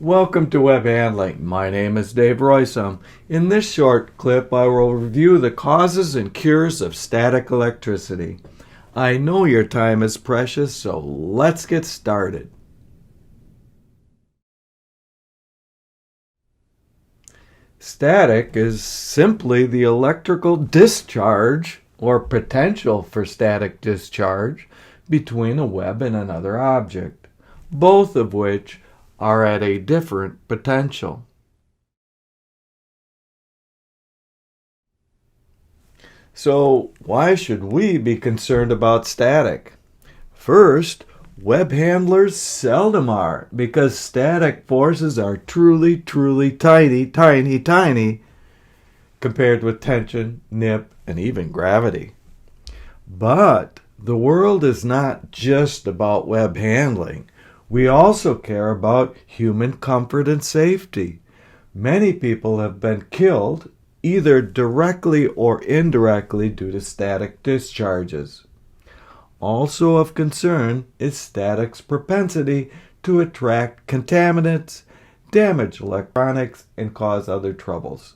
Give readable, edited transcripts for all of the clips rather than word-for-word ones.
Welcome to Web Handling. My name is Dave Roysum. In this short clip, I will review the causes and cures of static electricity. I know your time is precious, so let's get started. Static is simply the electrical discharge or potential for static discharge between a web and another object, both of which are at a different potential. So why should we be concerned about static? First, web handlers seldom are, because static forces are truly tiny compared with tension, nip, and even gravity. But the world is not just about web handling. We also care about human comfort and safety. Many people have been killed, either directly or indirectly, due to static discharges. Also of concern is static's propensity to attract contaminants, damage electronics, and cause other troubles.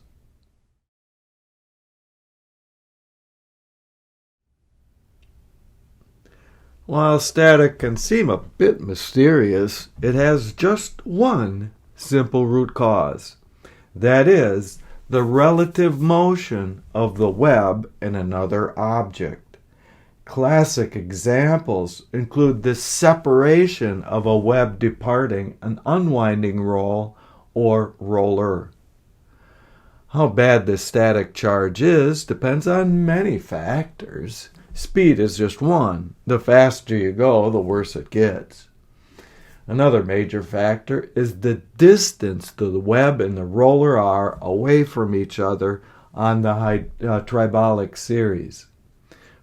While static can seem a bit mysterious, it has just one simple root cause. That is, the relative motion of the web and another object. Classic examples include the separation of a web departing an unwinding roll or roller. How bad the static charge is depends on many factors. Speed is just one. The faster you go, the worse it gets. Another major factor is the distance the web and the roller are away from each other on the tribolic series.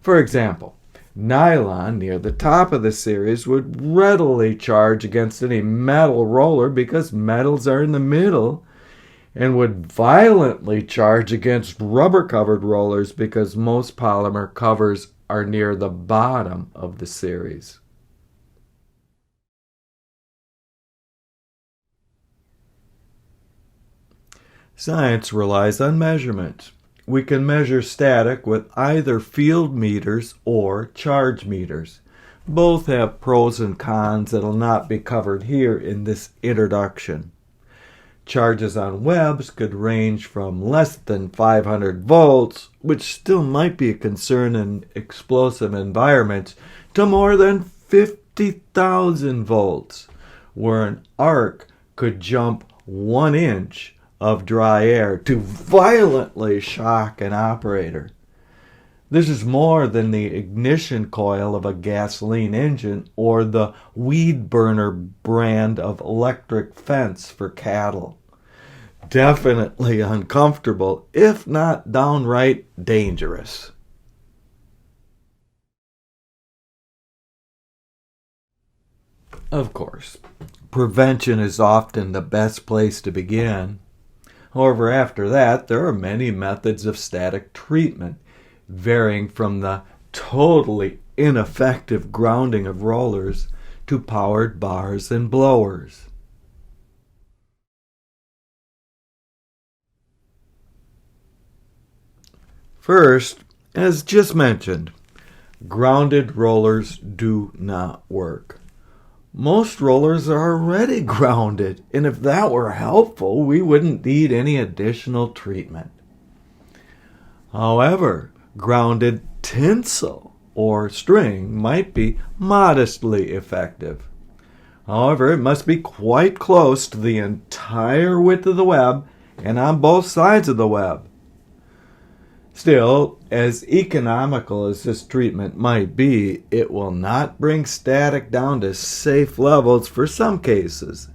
For example, nylon near the top of the series would readily charge against any metal roller because metals are in the middle, and would violently charge against rubber-covered rollers because most polymer covers are near the bottom of the series. Science relies on measurement. We can measure static with either field meters or charge meters. Both have pros and cons that will not be covered here in this introduction. Charges on webs could range from less than 500 volts, which still might be a concern in explosive environments, to more than 50,000 volts, where an arc could jump 1 inch of dry air to violently shock an operator. This is more than the ignition coil of a gasoline engine or the weed burner brand of electric fence for cattle. Definitely uncomfortable, if not downright dangerous. Of course, prevention is often the best place to begin. However, after that, there are many methods of static treatment, varying from the totally ineffective grounding of rollers to powered bars and blowers. First, as just mentioned, grounded rollers do not work. Most rollers are already grounded, and if that were helpful, we wouldn't need any additional treatment. However, grounded tinsel or string might be modestly effective. However, it must be quite close to the entire width of the web and on both sides of the web. Still, as economical as this treatment might be, it will not bring static down to safe levels for some cases,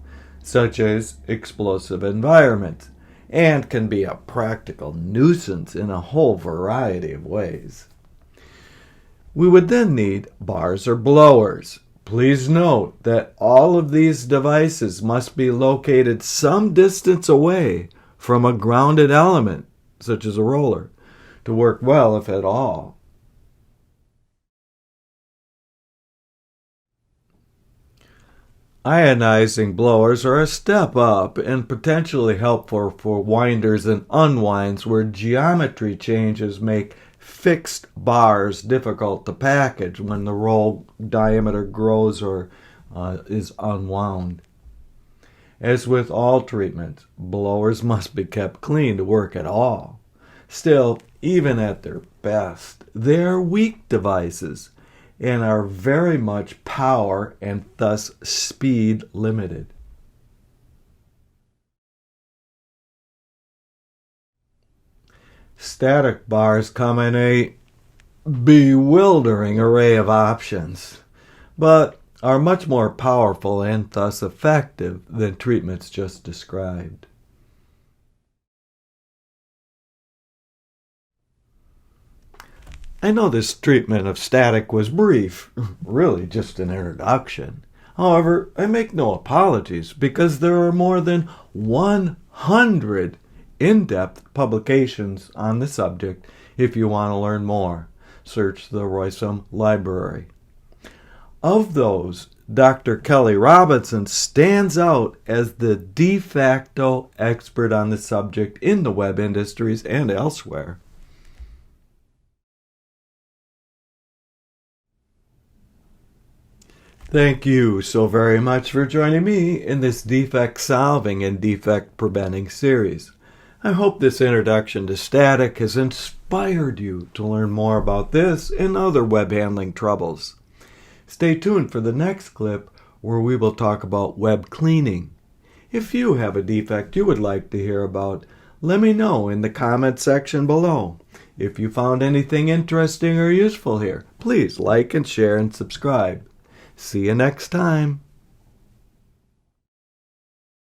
such as explosive environments, and can be a practical nuisance in a whole variety of ways. We would then need bars or blowers. Please note that all of these devices must be located some distance away from a grounded element, such as a roller, to work well, if at all. Ionizing blowers are a step up and potentially helpful for winders and unwinds where geometry changes make fixed bars difficult to package when the roll diameter grows or is unwound. As with all treatments, blowers must be kept clean to work at all. Still, even at their best, they are weak devices and are very much power and thus speed limited. Static bars come in a bewildering array of options, but are much more powerful and thus effective than treatments just described. I know this treatment of static was brief, really just an introduction. However, I make no apologies because there are more than 100 in-depth publications on the subject if you want to learn more. Search the Roysum Library. Of those, Dr. Kelly Robinson stands out as the de facto expert on the subject in the web industries and elsewhere. Thank you so very much for joining me in this defect solving and defect preventing series. I hope this introduction to static has inspired you to learn more about this and other web handling troubles. Stay tuned for the next clip where we will talk about web cleaning. If you have a defect you would like to hear about, let me know in the comment section below. If you found anything interesting or useful here, please like and share and subscribe. See you next time.